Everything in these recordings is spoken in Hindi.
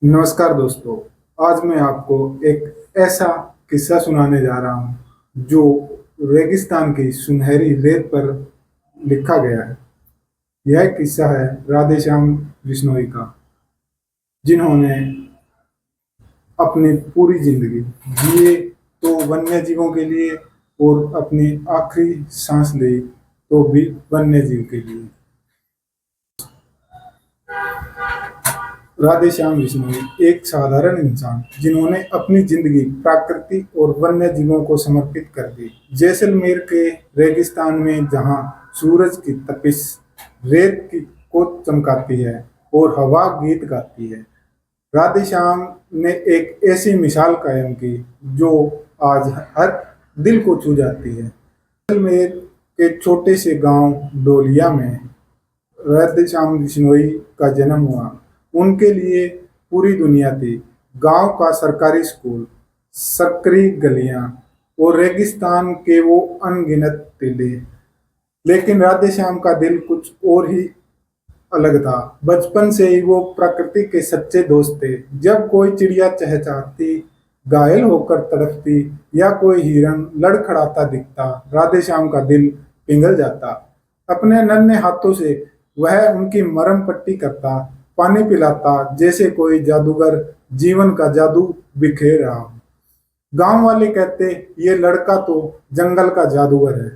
नमस्कार दोस्तों। आज मैं आपको एक ऐसा किस्सा सुनाने जा रहा हूँ जो रेगिस्तान की सुनहरी रेत पर लिखा गया है। यह किस्सा है राधेश्याम बिश्नोई का, जिन्होंने अपनी पूरी जिंदगी जिए तो वन्य जीवों के लिए और अपनी आखिरी सांस ली तो भी वन्य जीव के लिए। राधेश्याम बिश्नोई एक साधारण इंसान जिन्होंने अपनी जिंदगी प्रकृति और वन्य जीवों को समर्पित कर दी। जैसलमेर के रेगिस्तान में जहां सूरज की तपिश रेत की को चमकाती है और हवा गीत गाती है, राधेश्याम ने एक ऐसी मिसाल कायम की जो आज हर दिल को छू जाती है। जैसलमेर के छोटे से गांव डोलिया में राधेश्याम बिश्नोई का जन्म हुआ। उनके लिए पूरी दुनिया थी। गांव का सरकारी स्कूल, संकरी गलियां और रेगिस्तान के वो अनगिनत टीले। लेकिन राधेश्याम का दिल कुछ और ही अलग था। बचपन से ही वो प्रकृति के सच्चे दोस्त थे। जब कोई चिड़िया चहचहाती, घायल होकर तड़पती या कोई हिरन लड़खड़ाता दिखता, राधेश्याम का दिल पिघल जाता। अपने नन्हे हाथों से वह उनकी मरहम पट्टी करता, पानी पिलाता, जैसे कोई जादूगर जीवन का जादू बिखेर रहा हो। गांव वाले कहते, ये लड़का तो जंगल का जादूगर है।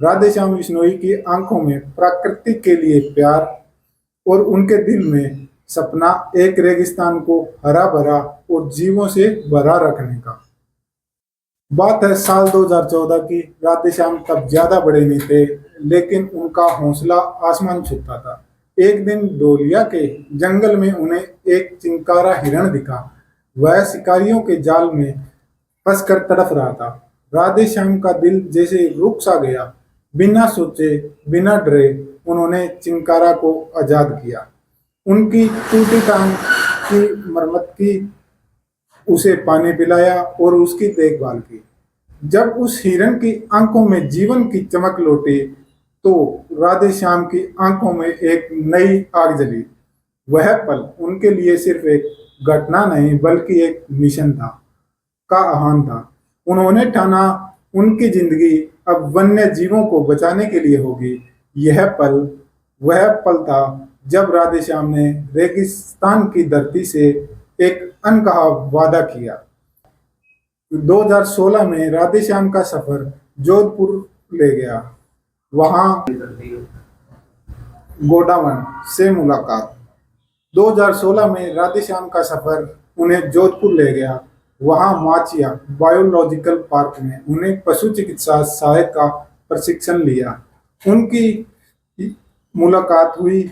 राधेश्याम बिश्नोई की आंखों में प्रकृति के लिए प्यार और उनके दिल में सपना, एक रेगिस्तान को हरा भरा और जीवों से भरा रखने का। बात है साल 2014 की। राधेश्याम तब ज्यादा बड़े नहीं थे, लेकिन उनका हौसला आसमान छूता था। एक दिन डोलिया के जंगल में उन्हें एक चिंकारा हिरण दिखा। वह शिकारियों के जाल में फंसकर तड़प रहा था। राधेश्याम का दिल जैसे रुक सा गया। बिना सोचे, बिना डरे उन्होंने चिंकारा को आजाद किया। उनकी टूटी टांग की मरम्मत की, उसे पानी पिलाया और उसकी देखभाल की। जब उस हिरण की आंखों में जीवन की चमक लौटी तो राधेश्याम की आंखों में एक नई आग जली। वह पल उनके लिए सिर्फ एक घटना नहीं बल्कि एक मिशन था, का आह्वान था। उन्होंने ठाना उनकी जिंदगी अब वन्य जीवों को बचाने के लिए होगी। यह पल वह पल था जब राधेश्याम ने रेगिस्तान की धरती से एक अनकहा वादा किया। 2016 में राधेश्याम का सफर जोधपुर ले गया। वहां गोडावन से मुलाकात। 2016 में राधेश्याम का सफर उन्हें जोधपुर ले गया। वहां माचिया बायोलॉजिकल पार्क में उन्हें पशु चिकित्सा सहायक का प्रशिक्षण लिया। उनकी मुलाकात हुई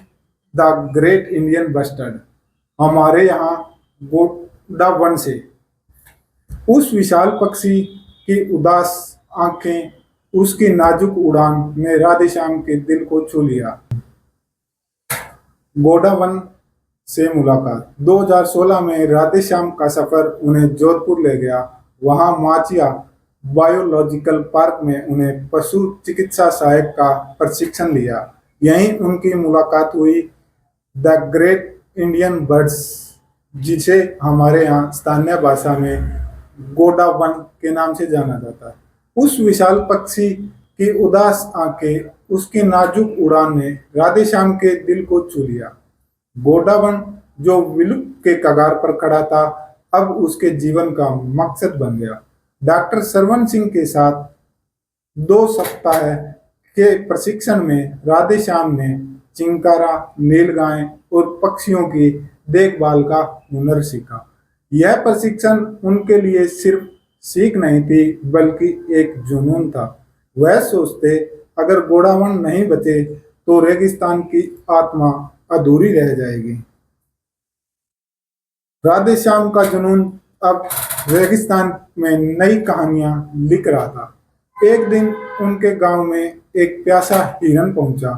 द ग्रेट इंडियन बस्टर्ड, हमारे यहाँ गोडावन से। उस विशाल पक्षी की उदास आंखें, उसकी नाजुक उड़ान ने राधेश्याम के दिल को छू लिया। गोडावन से मुलाकात। 2016 में राधेश्याम का सफर उन्हें जोधपुर ले गया। वहां माचिया बायोलॉजिकल पार्क में उन्हें पशु चिकित्सा सहायक का प्रशिक्षण लिया। यहीं उनकी मुलाकात हुई द ग्रेट इंडियन बर्ड्स, जिसे हमारे यहाँ स्थानीय भाषा में गोडावन के नाम से जाना जाता है। उस विशाल पक्षी की उदास आंखें, उसकी नाजुक उड़ान ने राधेश्याम के दिल को छू लिया। गोडावन जो विलुप्त के कगार पर खड़ा था, अब उसके जीवन का मकसद बन गया। डॉक्टर सरवन सिंह के साथ 2 सप्ताह के प्रशिक्षण में राधेश्याम ने चिंकारा, नीलगाय और पक्षियों की देखभाल का हुनर सीखा। यह प्रशिक्षण उनके लिए सिर्फ सीख नहीं थी बल्कि एक जुनून था। वह सोचते, अगर गोडावन नहीं बचे तो रेगिस्तान की आत्मा अधूरी रह जाएगी। राधेश्याम का जुनून अब रेगिस्तान में नई कहानियां लिख रहा था। एक दिन उनके गांव में एक प्यासा हिरन पहुंचा।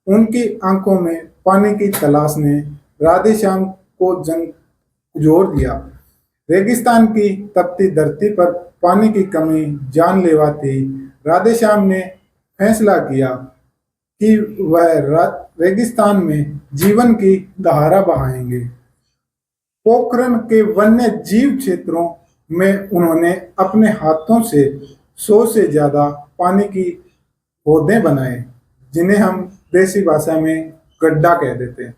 उनकी आंखों में पानी की तलाश ने राधेश्याम को जंग जोर दिया। रेगिस्तान की तपती धरती पर पानी की कमी जानलेवा थी। राधेश्याम ने फैसला किया कि वह रेगिस्तान में जीवन की धारा बहाएंगे। पोखरण के वन्य जीव क्षेत्रों में उन्होंने अपने हाथों से 100 से ज्यादा पानी की पौधे बनाए, जिन्हें हम देसी भाषा में गड्ढा कह देते हैं,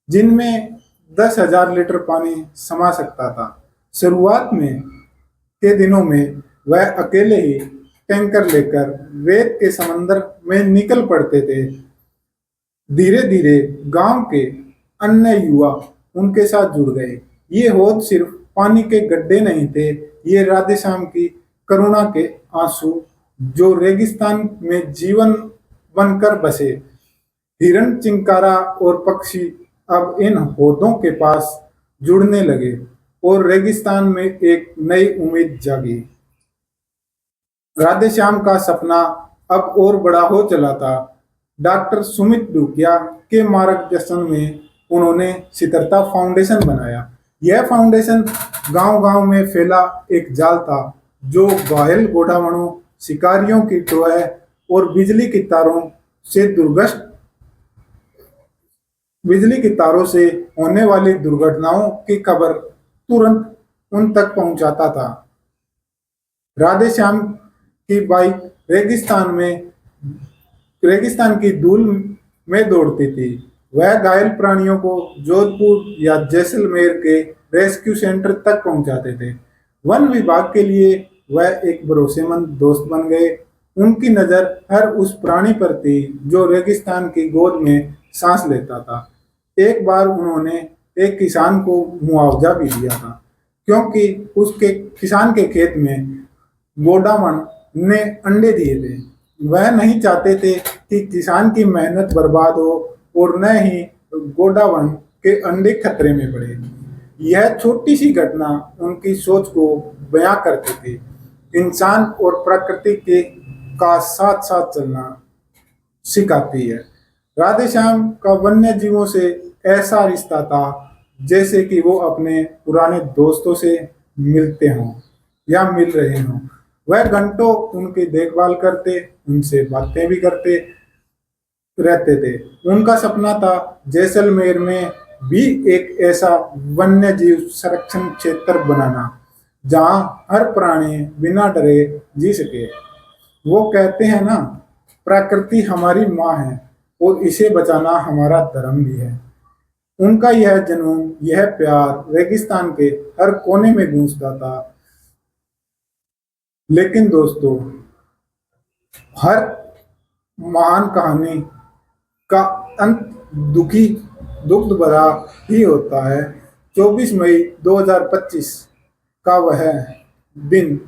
जिनमें 10,000 लीटर पानी समा सकता था। शुरुआत में के दिनों में वह अकेले ही टैंकर लेकर रेत के समंदर में निकल पड़ते थे। धीरे धीरे गांव के अन्य युवा उनके साथ जुड़ गए। ये हौद सिर्फ पानी के गड्ढे नहीं थे, ये राधेश्याम की करुणा के आंसू जो रेगिस्तान में जीवन बनकर बसे। हिरण, चिंकारा और पक्षी अब इन हौदों के पास जुड़ने लगे और रेगिस्तान में एक नई उम्मीद जागी। राधेश्याम का सपना अब और बड़ा हो चला था। डॉक्टर सुमित डुकिया के मार्गदर्शन में उन्होंने सितरता फाउंडेशन बनाया। यह फाउंडेशन गांव-गांव में फैला एक जाल था जो घायल गोडावणों, शिकारियों की टोह और बिजली की तारों से होने वाली दुर्घटनाओं की खबर तुरंत उन तक पहुंचाता था। राधेश्याम की बाइक रेगिस्तान की धूल में दौड़ती थी। वह घायल प्राणियों को जोधपुर या जैसलमेर के रेस्क्यू सेंटर तक पहुंचाते थे। वन विभाग के लिए वह एक भरोसेमंद दोस्त बन गए। उनकी नज़र हर उस प्राणी पर थी जो रेगिस्तान की गोद में सांस लेता था। एक बार उन्होंने एक किसान को मुआवजा भी दिया था, क्योंकि उसके किसान के खेत में गोडावण ने अंडे दिए थे। वह नहीं चाहते थे कि किसान की मेहनत बर्बाद हो और न ही गोडावण के अंडे खतरे में पड़े। यह छोटी सी घटना उनकी सोच को बयां करती थी। इंसान और प्रकृति के का साथ साथ चलना सिखाती है। राधेश्याम का वन्य जीवों से ऐसा रिश्ता था जैसे कि वो अपने पुराने दोस्तों से मिलते हों या मिल रहे हों। वह घंटों उनकी देखभाल करते, उनसे बातें भी करते रहते थे। उनका सपना था जैसलमेर में भी एक ऐसा वन्य जीव संरक्षण क्षेत्र बनाना जहां हर प्राणी बिना डरे जी सके। वो कहते हैं ना, प्रकृति हमारी माँ है और इसे बचाना हमारा धर्म भी है। उनका यह जुनून, यह प्यार रेगिस्तान के हर कोने में गूंजता था। लेकिन दोस्तों, हर महान कहानी का अंत दुख भरा ही होता है। 24 मई 2025 का वह दिन,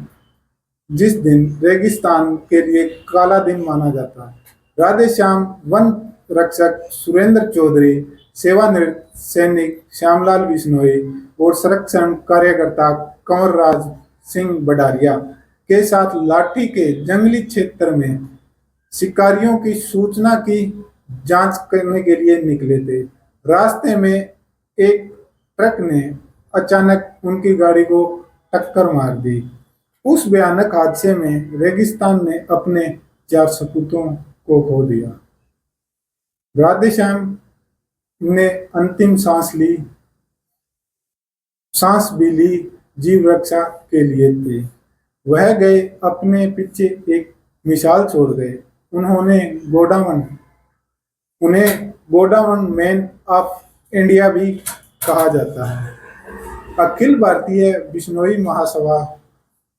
जिस दिन रेगिस्तान के लिए काला दिन माना जाता है। राधेश्याम वन रक्षक सुरेंद्र चौधरी, सेवानिवृत्त सैनिक श्यामलाल बिश्नोई और संरक्षण कार्यकर्ता कंवरराज सिंह बडारिया के साथ लाठी के जंगली क्षेत्र में शिकारियों की सूचना की जांच करने के लिए निकले थे। रास्ते में एक ट्रक ने अचानक उनकी गाड़ी को टक्कर मार दी। उस भयानक हादसे में रेगिस्तान ने अपने 4 सपूतों को खो दिया। राधेश्याम ने अंतिम सांस भी ली जीव रक्षा के लिए थे। वह गए, अपने पीछे एक मिसाल छोड़ गए। उन्हें गोडावण मैन ऑफ इंडिया भी कहा जाता है। अखिल भारतीय बिश्नोई महासभा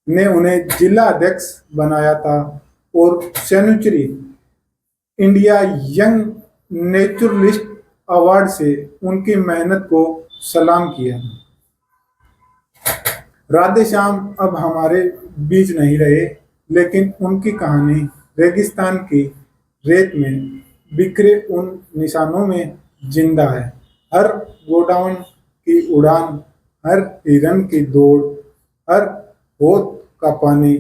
ने उन्हें जिला अध्यक्ष बनाया था और century India young naturalist award से उनकी मेहनत को सलाम किया। राधेश्याम अब हमारे बीच नहीं रहे, लेकिन उनकी कहानी रेगिस्तान की रेत में बिखरे उन निशानों में जिंदा है। हर गोडावण की उड़ान, हर हिरन की दौड़, हर होद का पानी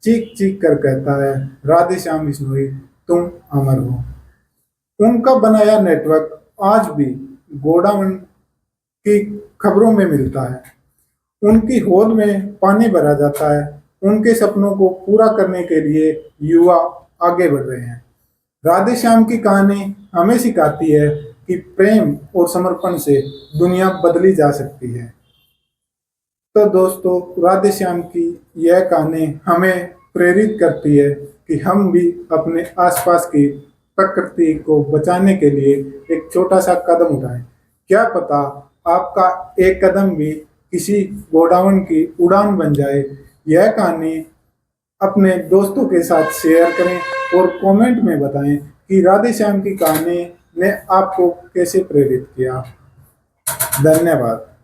चीख चीख कर कहता है, राधेश्याम बिश्नोई तुम अमर हो। उनका बनाया नेटवर्क आज भी गोडावण की खबरों में मिलता है। उनकी होद में पानी भरा जाता है। उनके सपनों को पूरा करने के लिए युवा आगे बढ़ रहे हैं। राधेश्याम की कहानी हमें सिखाती है कि प्रेम और समर्पण से दुनिया बदली जा सकती है। तो दोस्तों, राधे श्याम की यह कहानी हमें प्रेरित करती है कि हम भी अपने आसपास की प्रकृति को बचाने के लिए एक छोटा सा कदम उठाएं। क्या पता आपका एक कदम भी किसी गोडाउन की उड़ान बन जाए। यह कहानी अपने दोस्तों के साथ शेयर करें और कमेंट में बताएं कि राधे श्याम की कहानी ने आपको कैसे प्रेरित किया। धन्यवाद।